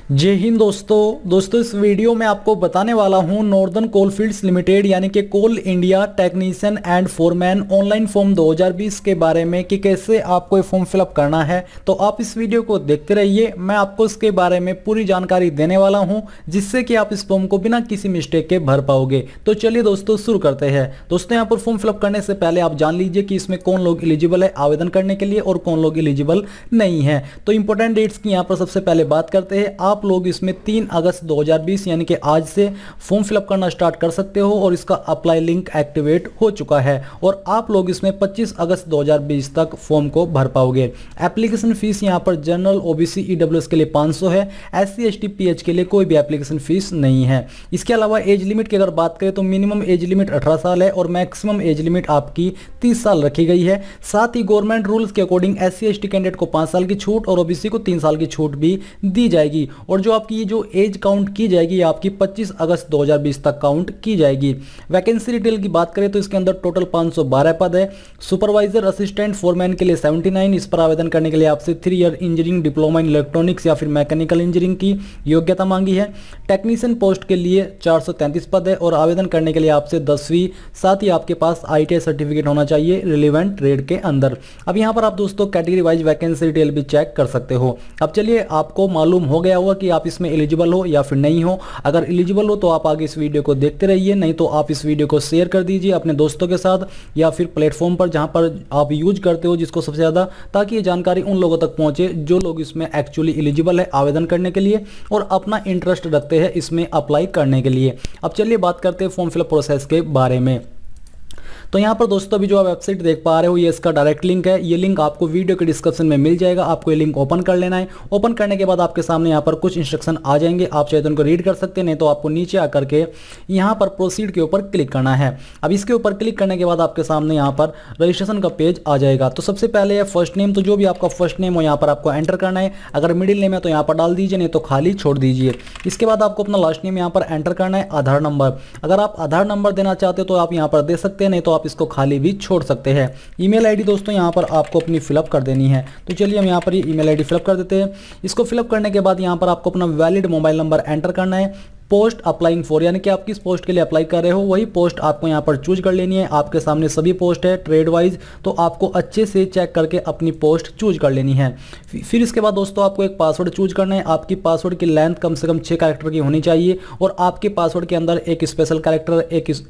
जय हिंद दोस्तों इस वीडियो में आपको बताने वाला हूं नॉर्दर्न कोलफील्ड्स लिमिटेड यानी कि Coal India technician and foreman online form 2020 के बारे में कि कैसे आपको ये फॉर्म फिलअप करना है। तो आप इस वीडियो को देखते रहिए, मैं आपको इसके बारे में पूरी जानकारी देने वाला हूं जिससे कि आप इस फॉर्म को बिना किसी मिस्टेक के भर पाओगे। तो चलिए दोस्तों शुरू करते हैं। दोस्तों यहाँ पर फॉर्म फिलअप करने से पहले आप जान लीजिए कि इसमें कौन लोग एलिजिबल है आवेदन करने के लिए और कौन लोग एलिजिबल नहीं है। तो इंपॉर्टेंट डेट्स की यहाँ पर सबसे पहले बात करते हैं। आप लोग इसमें 3 अगस्त 2020 यानी कि आज से फॉर्म फिलअप करना स्टार्ट कर सकते हो और इसका अप्लाई लिंक एक्टिवेट हो चुका है और आप लोग इसमें 25 अगस्त 2020 तक फॉर्म को भर पाओगे। एप्लीकेशन फीस यहां पर जनरल ओबीसी ईडब्ल्यूएस के लिए 500 है, एससी एसटी पीएच के लिए कोई भी एप्लीकेशन फीस नहीं है। इसके अलावा एज लिमिट की अगर बात करें तो मिनिमम एज लिमिट 18 साल है और मैक्सिमम एज लिमिट आपकी 30 साल रखी गई है। साथ ही गवर्नमेंट रूल्स के अकॉर्डिंग एससी एसटी कैंडिडेट को 5 साल की छूट और ओबीसी को 3 साल की छूट भी दी जाएगी और जो आपकी जो एज काउंट की जाएगी आपकी 25 अगस्त 2020 तक काउंट की जाएगी। वैकेंसी डिटेल की बात करें तो इसके अंदर टोटल 512 पद है। सुपरवाइजर असिस्टेंट फोरमैन के लिए 79। इस पर आवेदन करने के लिए आपसे 3 year engineering diploma in electronics या फिर मैकेनिकल इंजीनियरिंग की योग्यता मांगी है। टेक्नीशियन पोस्ट के लिए 433 पद है और आवेदन करने के लिए आपसे 10वीं, साथ ही आपके पास ITI सर्टिफिकेट होना चाहिए रिलेवेंट ट्रेड के अंदर। अब यहाँ पर आप दोस्तों कैटेगरी वाइज वैकेंसी डिटेल भी चेक कर सकते हो। अब चलिए आपको मालूम हो गया होगा कि आप इसमें एलिजिबल हो या फिर नहीं हो। अगर एलिजिबल हो तो आप आगे इस वीडियो को देखते रहिए, नहीं तो आप इस वीडियो को शेयर कर दीजिए अपने दोस्तों के साथ या फिर प्लेटफॉर्म पर जहां पर आप यूज करते हो जिसको सबसे ज़्यादा, ताकि ये जानकारी उन लोगों तक पहुंचे जो लोग इसमें एक्चुअली एलिजिबल है आवेदन करने के लिए और अपना इंटरेस्ट रखते हैं इसमें अप्लाई करने के लिए। अब चलिए बात करते हैं फॉर्म फिलअप प्रोसेस के बारे में। तो यहाँ पर दोस्तों अभी जो आप वेबसाइट देख पा रहे हो ये इसका डायरेक्ट लिंक है। ये लिंक आपको वीडियो के डिस्क्रिप्शन में मिल जाएगा। आपको ये लिंक ओपन कर लेना है। ओपन करने के बाद आपके सामने यहाँ पर कुछ इंस्ट्रक्शन आ जाएंगे, आप चाहे तो उनको रीड कर सकते हैं, नहीं तो आपको नीचे आकर के यहाँ पर प्रोसीड के ऊपर क्लिक करना है। अब इसके ऊपर क्लिक करने के बाद आपके सामने यहाँ पर रजिस्ट्रेशन का पेज आ जाएगा। तो सबसे पहले है फर्स्ट नेम, तो जो भी आपका फर्स्ट नेम हो यहाँ पर आपको एंटर करना है। अगर मिडिल नेम है तो यहाँ पर डाल दीजिए, नहीं तो खाली छोड़ दीजिए। इसके बाद आपको अपना लास्ट नेम यहाँ पर एंटर करना है। आधार नंबर, अगर आप आधार नंबर देना चाहते हो तो आप यहाँ पर दे सकते हैं, नहीं तो आप इसको खाली भी छोड़ सकते हैं। ईमेल आईडी दोस्तों यहाँ पर आपको अपनी फिलअप कर देनी है। तो चलिए हम यहाँ पर ये ईमेल आईडी फिलअप कर देते हैं। इसको फिलअप करने के बाद यहाँ पर आपको अपना वैलिड मोबाइल नंबर एंटर करना है। पोस्ट अप्लाइंग फॉर यानी कि आप किस पोस्ट के लिए अप्लाई कर रहे हो वही पोस्ट आपको यहाँ पर चूज कर लेनी है। आपके सामने सभी पोस्ट है ट्रेड वाइज, तो आपको अच्छे से चेक करके अपनी पोस्ट चूज कर लेनी है। फिर इसके बाद दोस्तों आपको एक पासवर्ड चूज करना है। आपकी पासवर्ड की लेंथ कम से कम 6 कैरेक्टर की होनी चाहिए और आपके पासवर्ड के अंदर एक स्पेशल कैरेक्टर,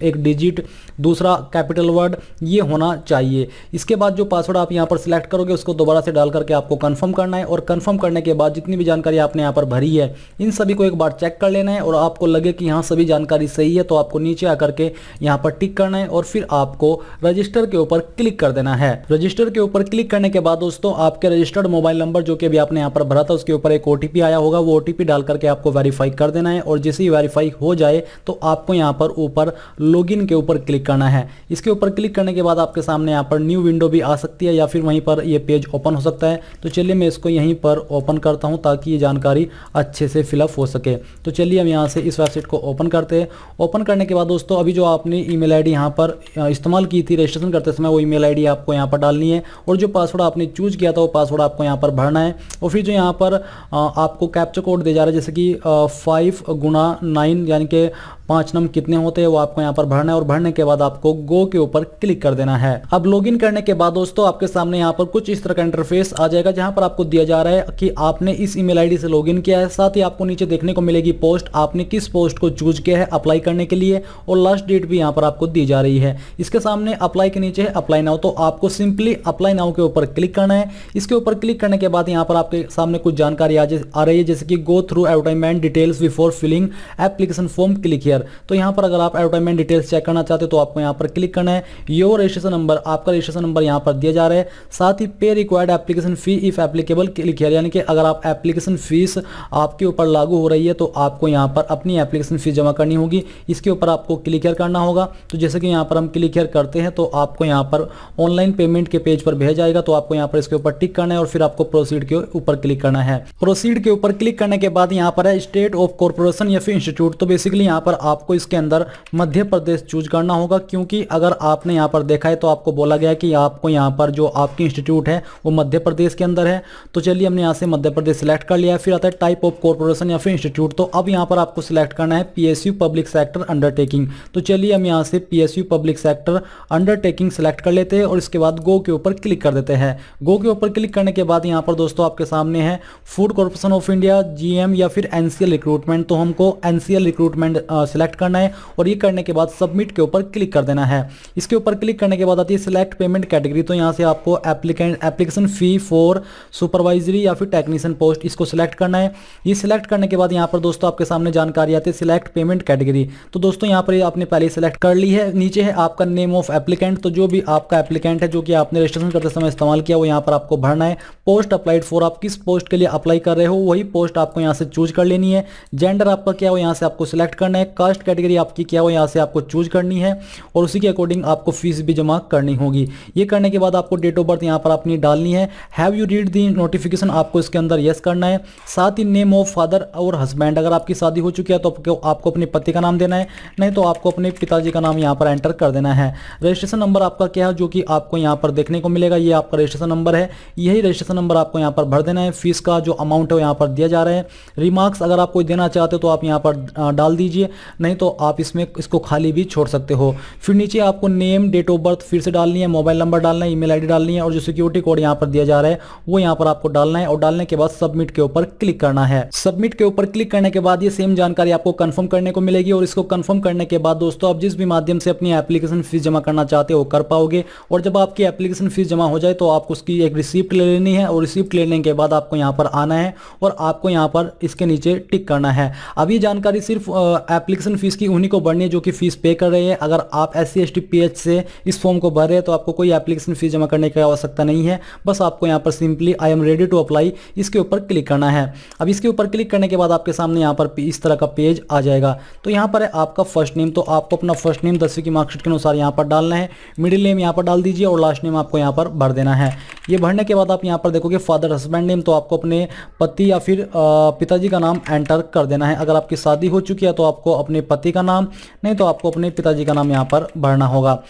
एक डिजिट, दूसरा कैपिटल वर्ड ये होना चाहिए। इसके बाद जो पासवर्ड आप यहाँ पर सिलेक्ट करोगे उसको दोबारा से डाल करके आपको कन्फर्म करना है और कन्फर्म करने के बाद जितनी भी जानकारी आपने यहाँ पर भरी है इन सभी को एक बार चेक कर लेना है और आपको लगे कि यहाँ सभी जानकारी सही है तो आपको नीचे आकर के यहाँ पर टिक करना है और फिर आपको रजिस्टर के ऊपर क्लिक कर देना है। रजिस्टर के ऊपर क्लिक करने के बाद दोस्तों आपके रजिस्टर्ड मोबाइल नंबर जो कि अभी आपने यहाँ पर भरा था उसके ऊपर एक OTP आया होगा, वो OTP डाल करके आपको वेरीफाई कर देना है और जैसे ही वेरीफाई हो जाए तो आपको यहाँ पर ऊपर लॉगिन के ऊपर क्लिक करना है। इसके ऊपर क्लिक करने के बाद आपके सामने यहाँ पर न्यू विंडो भी आ सकती है या फिर वहीं पर ये पेज ओपन हो सकता है। तो चलिए मैं इसको यहीं पर ओपन करता हूँ ताकि ये जानकारी अच्छे से फिलअप हो सके। तो चलिए हम यहाँ से इस वेबसाइट को ओपन करते हैं। ओपन करने के बाद दोस्तों अभी जो आपने ईमेल आईडी यहाँ पर इस्तेमाल की थी रजिस्ट्रेशन करते समय वो ईमेल आईडी आपको यहाँ पर डालनी है और जो पासवर्ड आपने चूज किया था वो पासवर्ड आपको यहाँ पर भरना है और फिर जो यहाँ पर आपको कैप्चा कोड दे जा रहा है जैसे कि 5 × 9 यानी कि 5 नंबर कितने होते हैं वो आपको यहाँ पर भरना है और भरने के बाद आपको गो के ऊपर क्लिक कर देना है। अब लॉगिन करने के बाद दोस्तों आपके सामने यहाँ पर कुछ इस तरह का इंटरफेस आ जाएगा जहाँ पर आपको दिया जा रहा है कि आपने इस ईमेल आईडी से लॉगिन किया है। साथ ही आपको नीचे देखने को मिलेगी पोस्ट, आपने किस पोस्ट को चूज किया है अप्लाई करने के लिए और लास्ट डेट भी यहाँ पर आपको दी जा रही है। इसके सामने अप्लाई के नीचे है अप्लाई नाउ, तो आपको सिंपली अप्लाई नाउ के ऊपर क्लिक करना है। इसके ऊपर क्लिक करने के बाद यहाँ पर आपके सामने कुछ जानकारी आ रही है जैसे कि go through advertisement details before filling application form click here. तो यहाँ पर अगर आप एडवर्टाइजमेंट डिटेल्स चेक करना चाहते हो तो आपको यहाँ पर क्लिक करना है। योर रजिस्ट्रेशन नंबर, आपका रजिस्ट्रेशन नंबर यहाँ पर दिया जा रहा है। साथ ही पे required application fee if applicable click here, यानी कि अगर आप एप्लीकेशन फीस आपके ऊपर लागू हो रही है तो आपको यहाँ पर अपनी एप्लीकेशन फीस जमा करनी होगी। इसके ऊपर आपको क्लिक हियर करना होगा। तो जैसे कि यहाँ पर हम क्लिक हियर करते हैं तो आपको यहाँ पर ऑनलाइन पेमेंट के पेज पर भेज जाएगा, तो आपको यहाँ पर इसके ऊपर टिक करना है और फिर आपको प्रोसीड के ऊपर क्लिक करना है। प्रोसीड के ऊपर क्लिक करने के बाद यहाँ पर है स्टेट ऑफ कॉर्पोरेशन या फिर इंस्टीट्यूट, तो बेसिकली यहाँ पर आपको इसके अंदर मध्य प्रदेश चूज करना होगा, क्योंकि अगर आपने यहाँ पर देखा है तो आपको बोला गया है कि आपको यहाँ पर जो आपकी इंस्टीट्यूट है वो मध्य प्रदेश के अंदर है। तो चलिए हमने यहाँ से मध्य प्रदेश सिलेक्ट कर लिया है। फिर आता है टाइप ऑफ कॉर्पोरेशन या फिर इंस्टीट्यूट। तो अब यहाँ पर आपको सिलेक्ट करना है पीएसयू पब्लिक सेक्टर अंडरटेकिंग। तो चलिए हम यहाँ से PSU public sector undertaking select कर लेते हैं और इसके बाद गो के ऊपर क्लिक कर देते हैं। गो के ऊपर क्लिक करने के बाद यहाँ पर दोस्तों आपके सामने है food corporation of India, GM या फिर एनसीएल रिक्रूटमेंट। तो हमको एनसीएल रिक्रूटमेंट सिलेक्ट करना है और ये करने के बाद सबमिट के ऊपर क्लिक कर देना है। इसके ऊपर क्लिक करने के बाद आती है सिलेक्ट पेमेंट कैटेगरी। तो यहाँ से आपको एप्लीकेशन फी फॉर सुपरवाइजरी या फिर टेक्नीशियन पोस्ट इसको सिलेक्ट करना है। ये सिलेक्ट करने के बाद यहाँ पर दोस्तों आपके सामने जानकारी आती है सिलेक्ट पेमेंट कैटेगरी। तो दोस्तों यहाँ पर ये आपने पहले सिलेक्ट कर ली है। नीचे है आपका नेम ऑफ एप्लीकेंट। तो जो भी आपका एप्लीकेंट है जो कि आपने रजिस्ट्रेशन करते समय इस्तेमाल किया वो यहाँ पर आपको भरना है। पोस्ट अप्लाइड फॉर, आप किस पोस्ट के लिए अप्लाई कर रहे हो वही पोस्ट आपको यहाँ से चूज कर लेनी है। जेंडर आपका क्या हो यहाँ से आपको सिलेक्ट करना है। कास्ट कैटेगरी आपकी क्या हो यहाँ से आपको चूज करनी है और उसी के अकॉर्डिंग आपको फीस भी जमा करनी होगी। ये करने के बाद आपको डेट ऑफ बर्थ यहाँ पर अपनी डालनी है। Have you read the notification आपको इसके अंदर यस करना है। साथ ही नेम ऑफ फादर और हस्बैंड, अगर आपकी शादी हो चुकी है तो आपको अपने पति का नाम देना है, नहीं तो आपको अपने पिताजी का नाम यहाँ पर एंटर कर देना है। रजिस्ट्रेशन नंबर आपका क्या है जो कि आपको यहाँ पर देखने को मिलेगा, ये आपका रजिस्ट्रेशन नंबर है। यही रजिस्ट्रेशन नंबर आपको यहाँ पर भर देना है। फीस का जो अमाउंट है वो यहाँ पर दिया जा रहा है। रिमार्क्स अगर आप कोई देना चाहते हो तो आप यहाँ पर डाल दीजिए, नहीं तो आप इसको खाली भी छोड़ सकते हो। फिर नीचे आपको नेम, डेट ऑफ बर्थ फिर से डालनी है, मोबाइल नंबर डालना है, ईमेल आईडी डालनी है और जो सिक्योरिटी कोड यहाँ पर दिया जा रहा है वो यहाँ पर आपको डालना है और डालने के बाद सबमिट के ऊपर क्लिक करना है। सबमिट के ऊपर क्लिक करने के बाद ये सेम जानकारी आपको कंफर्म करने को मिलेगी और इसको कंफर्म करने के बाद दोस्तों आप जिस भी माध्यम से अपनी एप्लीकेशन फीस जमा करना चाहते हो कर पाओगे। और जब आपकी एप्लीकेशन फीस जमा हो जाए तो आपको उसकी एक रिसिप्ट ले लेनी है और रिसिप्ट लेने के बाद आपको यहाँ पर आना है और आपको यहाँ पर इसके नीचे टिक करना है। अब ये जानकारी सिर्फ एप्लीकेशन फीस की उन्हीं को भरनी है जो कि फीस पे कर रहे हैं। अगर आप SC ST PH से इस फॉर्म को भर रहे हैं तो आपको कोई एप्लीकेशन फीस जमा करने की आवश्यकता नहीं है। बस आपको यहाँ पर simply I am ready to apply इसके ऊपर क्लिक करना है। अब इसके ऊपर क्लिक करने के बाद आपके सामने यहाँ पर इस तरह का पेज आ जाएगा। तो यहाँ पर है आपका फर्स्ट नेम। तो आपको अपना फर्स्ट नेम 10वीं की मार्कशीट के अनुसार यहाँ पर डालना है। मिडिल नेम यहाँ पर डाल दीजिए और लास्ट नेम आपको यहाँ पर भर देना है। ये भरने के बाद आप यहाँ पर देखोगे फादर हस्बैंड नेम, तो आपको अपने पति या फिर पिताजी का नाम एंटर कर देना है। अगर आपकी शादी हो चुकी है तो आपको अपने पति का नाम, नहीं तो आपको अपने पिताजी का नाम यहाँ पर भरना होगा।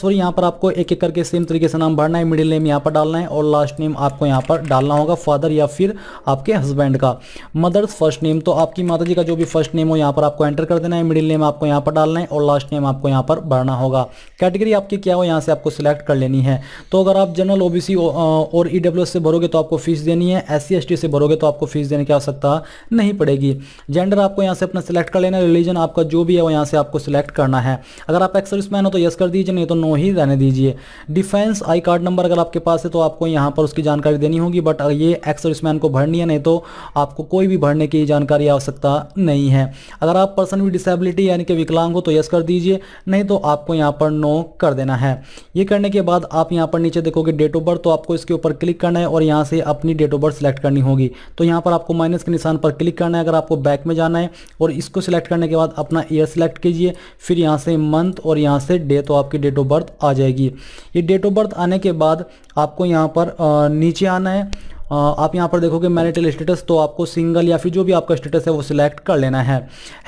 यहाँ पर आपको एक एक करके सेम तरीके से नाम भरना है। मिडिल नेम यहाँ पर डालना है और लास्ट नेम आपको यहाँ पर डालना होगा फादर या फिर आपके हस्बैंड का। मदर्स फर्स्ट नेम, तो आपकी माताजी का जो भी फर्स्ट नेम हो यहाँ पर आपको एंटर कर देना है। मिडिल नेम आपको यहाँ पर डालना है और लास्ट नेम आपको यहाँ पर भरना होगा। कैटेगरी आपकी क्या हो यहाँ से आपको सिलेक्ट कर लेनी है। तो अगर आप जनरल OBC और EWS से भरोगे तो आपको फीस देनी है। SC ST से भरोगे तो आपको फीस देने की आवश्यकता नहीं पड़ेगी। जेंडर आपको यहाँ से अपना सिलेक्ट कर लेना है। रिलीजन आपका जो भी है वो यहाँ से आपको सिलेक्ट करना है। अगर आप एक्स सर्विसमैन हो तो यस कर दीजिए, नहीं तो नो ही रहने दीजिए। डिफेंस आई कार्ड नंबर अगर आपके पास है तो आपको यहाँ पर उसकी जानकारी देनी होगी, बट ये एक्स सर्विसमैन को भरनी है, नहीं तो आपको कोई भी भरने की जानकारी आवश्यकता नहीं है। अगर आप पर्सन विद डिसेबिलिटी यानी कि विकलांग हो तो यस कर दीजिए, नहीं तो आपको यहाँ पर नो कर देना है। ये करने के बाद आप यहाँ पर नीचे देखोगे डेट ऑफ बर्थ, तो आपको इसके ऊपर क्लिक करना है और यहाँ से अपनी डेट ऑफ बर्थ सिलेक्ट करनी होगी। तो यहाँ पर आपको माइनस के निशान पर क्लिक करना है अगर आपको बैक में जाना है और इसको सिलेक्ट करने के बाद अपना ईयर सिलेक्ट कीजिए। फिर यहाँ से मंथ और यहाँ से डे, तो आपकी डेट ऑफ बर्थ आ जाएगी। ये डेट ऑफ बर्थ आने के बाद आपको यहाँ पर नीचे आना है। आप यहाँ पर देखोगे मैरिटल स्टेटस, तो आपको सिंगल या फिर जो भी आपका स्टेटस है वो सिलेक्ट कर लेना है।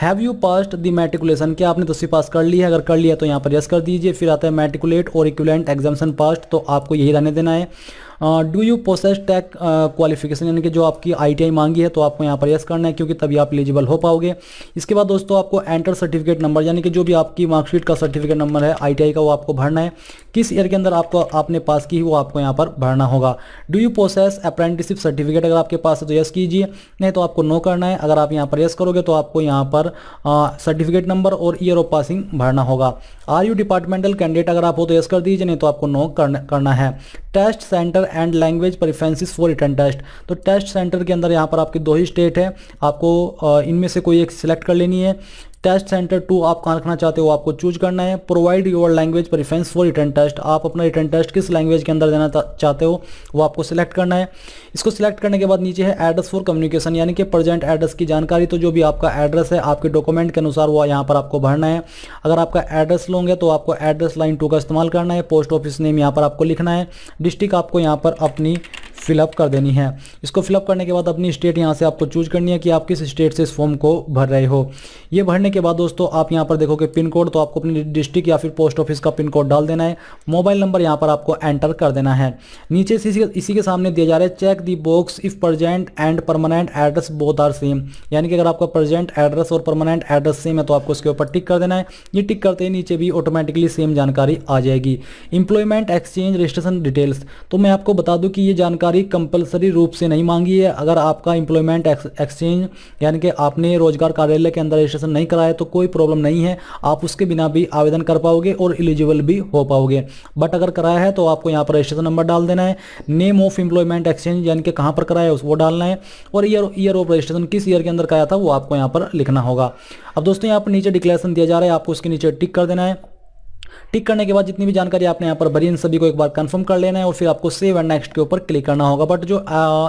Have you passed the matriculation, क्या आपने 10वीं पास कर ली है? अगर कर लिया तो यहाँ पर यस कर दीजिए। फिर आता है मैट्रिकुलेट और इक्विवेलेंट एग्जामिनेशन पास्ड, तो आपको यही रहने देना है। Do you possess tech qualification, यानी कि जो आपकी ITI मांगी है तो आपको यहाँ पर यस करना है, क्योंकि तभी आप एलिजिबल हो पाओगे। इसके बाद दोस्तों आपको एंटर सर्टिफिकेट नंबर, यानी कि जो भी आपकी मार्कशीट का सर्टिफिकेट नंबर है ITI का, वो आपको भरना है। किस ईयर के अंदर आपने पास की वो आपको यहाँ पर भरना होगा। Do you possess apprenticeship certificate, अगर आपके पास है तो यस कीजिए, नहीं तो आपको नो करना है। अगर आप यहाँ पर यस करोगे तो आपको यहाँ पर सर्टिफिकेट नंबर और ईयर ऑफ पासिंग भरना होगा। आर यू डिपार्टमेंटल कैंडिडेट, अगर आप हो तो यस कर दीजिए, नहीं तो आपको नो करना है। Test centre and language preferences for written test, तो टेस्ट सेंटर के अंदर यहाँ पर आपकी 2 ही स्टेट है, आपको इनमें से कोई एक सिलेक्ट कर लेनी है। टेस्ट सेंटर 2 आप कहाँ रखना चाहते हो आपको चूज करना है। Provide your language preference for written test, आप अपना रिटन टेस्ट किस लैंग्वेज के अंदर देना चाहते हो वो आपको सिलेक्ट करना है। इसको सिलेक्ट करने के बाद नीचे है एड्रेस फॉर कम्युनिकेशन, यानी कि प्रेजेंट एड्रेस की जानकारी, तो जो भी आपका एड्रेस है आपके डॉक्यूमेंट के अनुसार वो यहाँ पर आपको भरना है। अगर आपका एड्रेस लॉन्ग है तो आपको एड्रेस लाइन 2 का इस्तेमाल करना है। पोस्ट ऑफिस नेम यहाँ पर आपको लिखना है। डिस्ट्रिक्ट आपको यहाँ पर अपनी फिलअप कर देनी है। इसको फिलअप करने के बाद अपनी स्टेट यहाँ से आपको चूज करनी है कि आप किस स्टेट से इस फॉर्म को भर रहे हो। ये भरने के बाद दोस्तों आप यहाँ पर देखोगे पिन कोड, तो आपको अपनी डिस्ट्रिक्ट या फिर पोस्ट ऑफिस का पिन कोड डाल देना है। मोबाइल नंबर यहाँ पर आपको एंटर कर देना है। नीचे से इसी के सामने दिया जा रहा है check the box if present and permanent address both are same, यानी कि अगर आपका प्रेजेंट एड्रेस और परमानेंट एड्रेस सेम है तो आपको उसके ऊपर टिक कर देना है। ये टिक करते ही नीचे भी ऑटोमेटिकली सेम जानकारी आ जाएगी। एम्प्लॉयमेंट एक्सचेंज रजिस्ट्रेशन डिटेल्स, तो मैं आपको बता दूं कि ये जानकारी कंपलसरी रूप से नहीं मांगी है। अगर आपका एम्प्लॉयमेंट एक्सचेंज यानी कि आपने रोजगार कार्यालय के अंदर रजिस्ट्रेशन नहीं कराया तो कोई प्रॉब्लम नहीं है, आप उसके बिना भी आवेदन कर पाओगे और एलिजिबल भी हो पाओगे। बट अगर कराया है तो आपको यहाँ पर रजिस्ट्रेशन नंबर डाल देना है। नेम ऑफ एम्प्लॉयमेंट एक्सचेंज यानी कि कहाँ पर कराया है वो डालना है, और ईयर ऑफ रजिस्ट्रेशन किस ईयर के अंदर कराया था वो आपको यहाँ पर लिखना होगा। अब दोस्तों यहाँ पर नीचे डिक्लेरेशन दिया जा रहा है, आपको उसके नीचे टिक कर देना है। टिक करने के बाद जितनी भी जानकारी आपने यहाँ पर भरी इन सभी को एक बार कंफर्म कर लेना है और फिर आपको सेव एंड नेक्स्ट के ऊपर क्लिक करना होगा। बट जो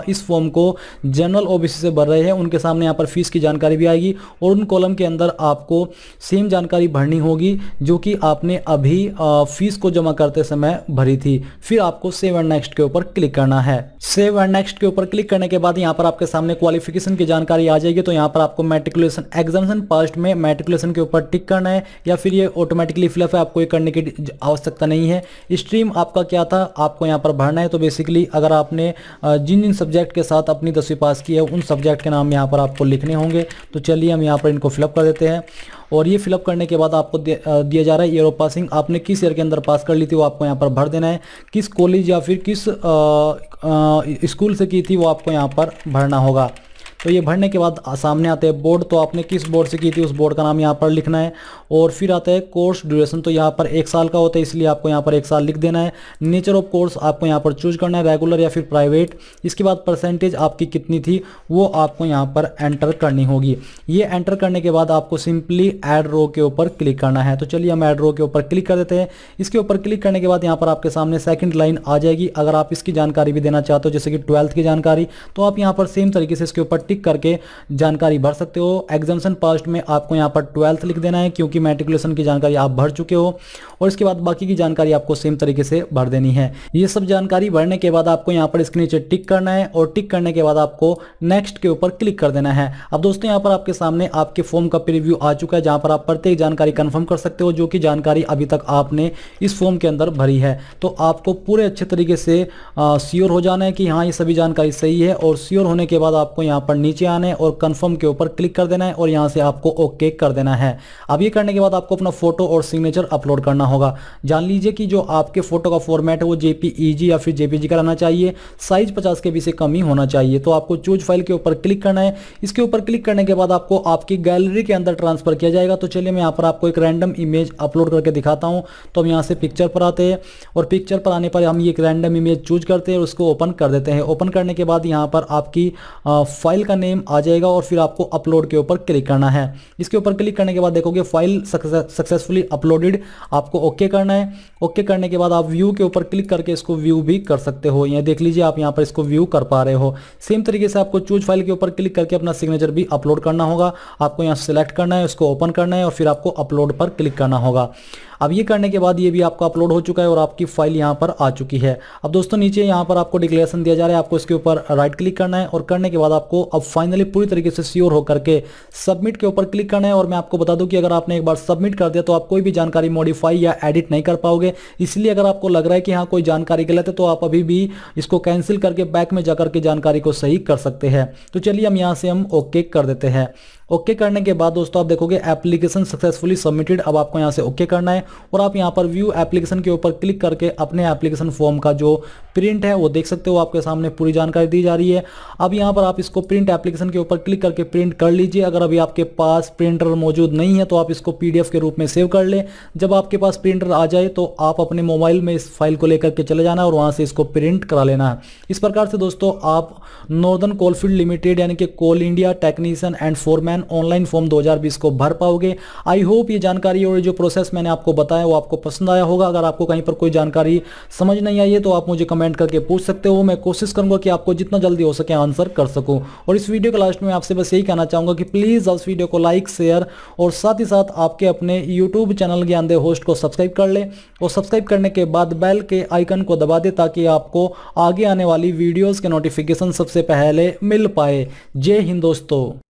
इस फॉर्म को जनरल ओबीसी से भर रहे हैं उनके सामने यहाँ पर फीस की जानकारी भी आएगी और उन कॉलम के अंदर आपको सेम जानकारी भरनी होगी जो कि आपने अभी फीस को जमा करते समय भरी थी। फिर आपको सेव एंड नेक्स्ट के ऊपर क्लिक करना है। सेव एंड नेक्स्ट के ऊपर क्लिक करने के बाद यहाँ पर आपके सामने क्वालिफिकेशन की जानकारी आ जाएगी। तो यहाँ पर आपको मैट्रिकुलेशन एग्जामिनेशन पास्ट में मैट्रिकुलेशन के ऊपर टिक करना है, या फिर ये ऑटोमेटिकली फिलअप है, आपको ये करने की आवश्यकता नहीं है। स्ट्रीम आपका क्या था आपको यहाँ पर भरना है। तो बेसिकली अगर आपने जिन जिन सब्जेक्ट के साथ अपनी 10वीं पास की है उन सब्जेक्ट के नाम यहाँ पर आपको लिखने होंगे। तो चलिए हम यहाँ पर इनको फिलअप कर देते हैं। और ये फिलअप करने के बाद आपको दिया जा रहा है ईयर ऑफ पासिंग, आपने किस ईयर के अंदर पास कर ली थी वो आपको यहाँ पर भर देना है। किस कॉलेज या फिर किस स्कूल से की थी वो आपको यहाँ पर भरना होगा। तो ये भरने के बाद सामने आते हैं बोर्ड, तो आपने किस बोर्ड से की थी उस बोर्ड का नाम यहाँ पर लिखना है। और फिर आता है कोर्स ड्यूरेशन, तो यहाँ पर 1 साल का होता है इसलिए आपको यहाँ पर 1 साल लिख देना है। नेचर ऑफ कोर्स आपको यहाँ पर चूज करना है, रेगुलर या फिर प्राइवेट। इसके बाद परसेंटेज आपकी कितनी थी वो आपको यहाँ पर एंटर करनी होगी। ये एंटर करने के बाद आपको सिंपली ऐड रो के ऊपर क्लिक करना है। तो चलिए हम ऐड रो के ऊपर क्लिक कर देते हैं। इसके ऊपर क्लिक करने के बाद यहाँ पर आपके सामने सेकंड लाइन आ जाएगी। अगर आप इसकी जानकारी भी देना चाहते हो जैसे कि 12th की जानकारी, तो आप यहाँ पर सेम तरीके से इसके ऊपर टिक करके जानकारी भर सकते हो। एग्जामिनेशन पास्ट में आपको यहाँ पर 12th लिख देना है क्योंकि मैट्रिकुलेशन की जानकारी आप भर चुके हो, और इसके बाद बाकी की जानकारी आपको सेम तरीके से भर देनी है। ये सब जानकारी भरने के बाद आपको यहाँ पर इसके नीचे टिक करना है और टिक करने के बाद आपको नेक्स्ट के ऊपर क्लिक कर देना है। अब दोस्तों यहाँ पर आपके सामने आपके फॉर्म का प्रीव्यू आ चुका है जहां पर आप प्रत्येक जानकारी कंफर्म कर सकते हो जो कि जानकारी अभी तक आपने इस फॉर्म के अंदर भरी है। तो आपको पूरे अच्छे तरीके से श्योर हो जाना है कि हाँ ये सभी जानकारी सही है, और श्योर होने के बाद आपको यहाँ पर नीचे आना है और कंफर्म के ऊपर क्लिक कर देना है और यहाँ से आपको ओके कर देना है। अब ये करने के बाद आपको अपना फोटो और सिग्नेचर अपलोड करना होगा। जान लीजिए कि जो आपके फोटो का फॉर्मेट है वो जेपीईजी या फिर जेपीजी का रहना चाहिए, साइज 50 KB से कम ही होना चाहिए। तो आपको चूज फाइल के ऊपर क्लिक करना है। इसके ऊपर क्लिक करने के बाद आपको आपकी गैलरी के अंदर ट्रांसफर किया जाएगा। तो चलिए मैं यहाँ पर आपको एक रैंडम इमेज अपलोड करके दिखाता हूँ। तो हम यहाँ से पिक्चर पर आते हैं और पिक्चर पर आने पर हम ये एक रैंडम इमेज चूज करते हैं और उसको ओपन कर देते हैं। ओपन करने के बाद यहाँ पर आपकी फाइल का नेम आ जाएगा और फिर आपको अपलोड के ऊपर क्लिक करना है। इसके ऊपर क्लिक करने के बाद देखोगे फाइल सक्सेसफुली अपलोडेड, आपको ओके करना है। ओके करने के बाद आप व्यू के ऊपर क्लिक करके इसको व्यू भी कर सकते हो। ये देख लीजिए आप यहाँ पर इसको व्यू कर पा रहे हो। सेम तरीके से आपको चूज फाइल के ऊपर क्लिक करके अपना सिग्नेचर भी अपलोड करना होगा। आपको यहाँ सिलेक्ट करना है, उसको ओपन करना है और फिर आपको अपलोड पर क्लिक करना होगा। अब ये करने के बाद ये भी आपका अपलोड हो चुका है और आपकी फाइल यहाँ पर आ चुकी है। अब दोस्तों नीचे यहाँ पर आपको डिक्लेरेशन दिया जा रहा है, आपको इसके ऊपर राइट क्लिक करना है और करने के बाद आपको अब फाइनली पूरी तरीके से श्योर होकर के सबमिट के ऊपर क्लिक करना है। और मैं आपको बता दूं कि अगर आपने एक बार सबमिट कर दिया तो आप कोई भी जानकारी मॉडिफाई या एडिट नहीं कर पाओगे। इसलिए अगर आपको लग रहा है कि हाँ कोई जानकारी गलत है तो आप अभी भी इसको कैंसिल करके बैक में जाकर के जानकारी को सही कर सकते हैं। तो चलिए हम यहाँ से हम ओके कर देते हैं। ओके करने के बाद दोस्तों आप देखोगे एप्लीकेशन सक्सेसफुली सबमिटेड। अब आपको यहाँ से ओके करना है और आप यहाँ पर व्यू एप्लीकेशन के ऊपर क्लिक करके अपने एप्लीकेशन फॉर्म का जो प्रिंट है वो देख सकते हो। आपके सामने पूरी जानकारी दी जा रही है। अब यहाँ पर आप इसको प्रिंट एप्लीकेशन के ऊपर क्लिक करके प्रिंट कर लीजिए। अगर अभी आपके पास प्रिंटर मौजूद नहीं है तो आप इसको PDF के रूप में सेव कर लें। जब आपके पास प्रिंटर आ जाए तो आप अपने मोबाइल में इस फाइल को लेकर के चले जाना और वहाँ से इसको प्रिंट करा लेना है। इस प्रकार से दोस्तों आप नॉर्दर्न कोलफील्ड लिमिटेड यानी कि Coal India technician and foreman foreman online form 2020 को भर पाओगे। आई होप ये जानकारी और जो प्रोसेस मैंने आपको बताया वो आपको पसंद आया होगा। अगर आपको कहीं पर कोई जानकारी समझ नहीं आई है तो आप मुझे कमेंट करके पूछ सकते हो। मैं कोशिश करूंगा कि आपको जितना जल्दी हो सके आंसर कर सकूं। और इस वीडियो के लास्ट में आपसे बस यही कहना चाहूंगा कि प्लीज उस वीडियो को लाइक, शेयर और साथ ही साथ आपके अपने यूट्यूब चैनल ज्ञानदेव होस्ट को सब्सक्राइब कर ले और सब्सक्राइब करने के बाद बेल के आइकन को दबा दे ताकि आपको आगे आने वाली वीडियोस के नोटिफिकेशन सबसे पहले मिल पाए। जय हिंद दोस्तों।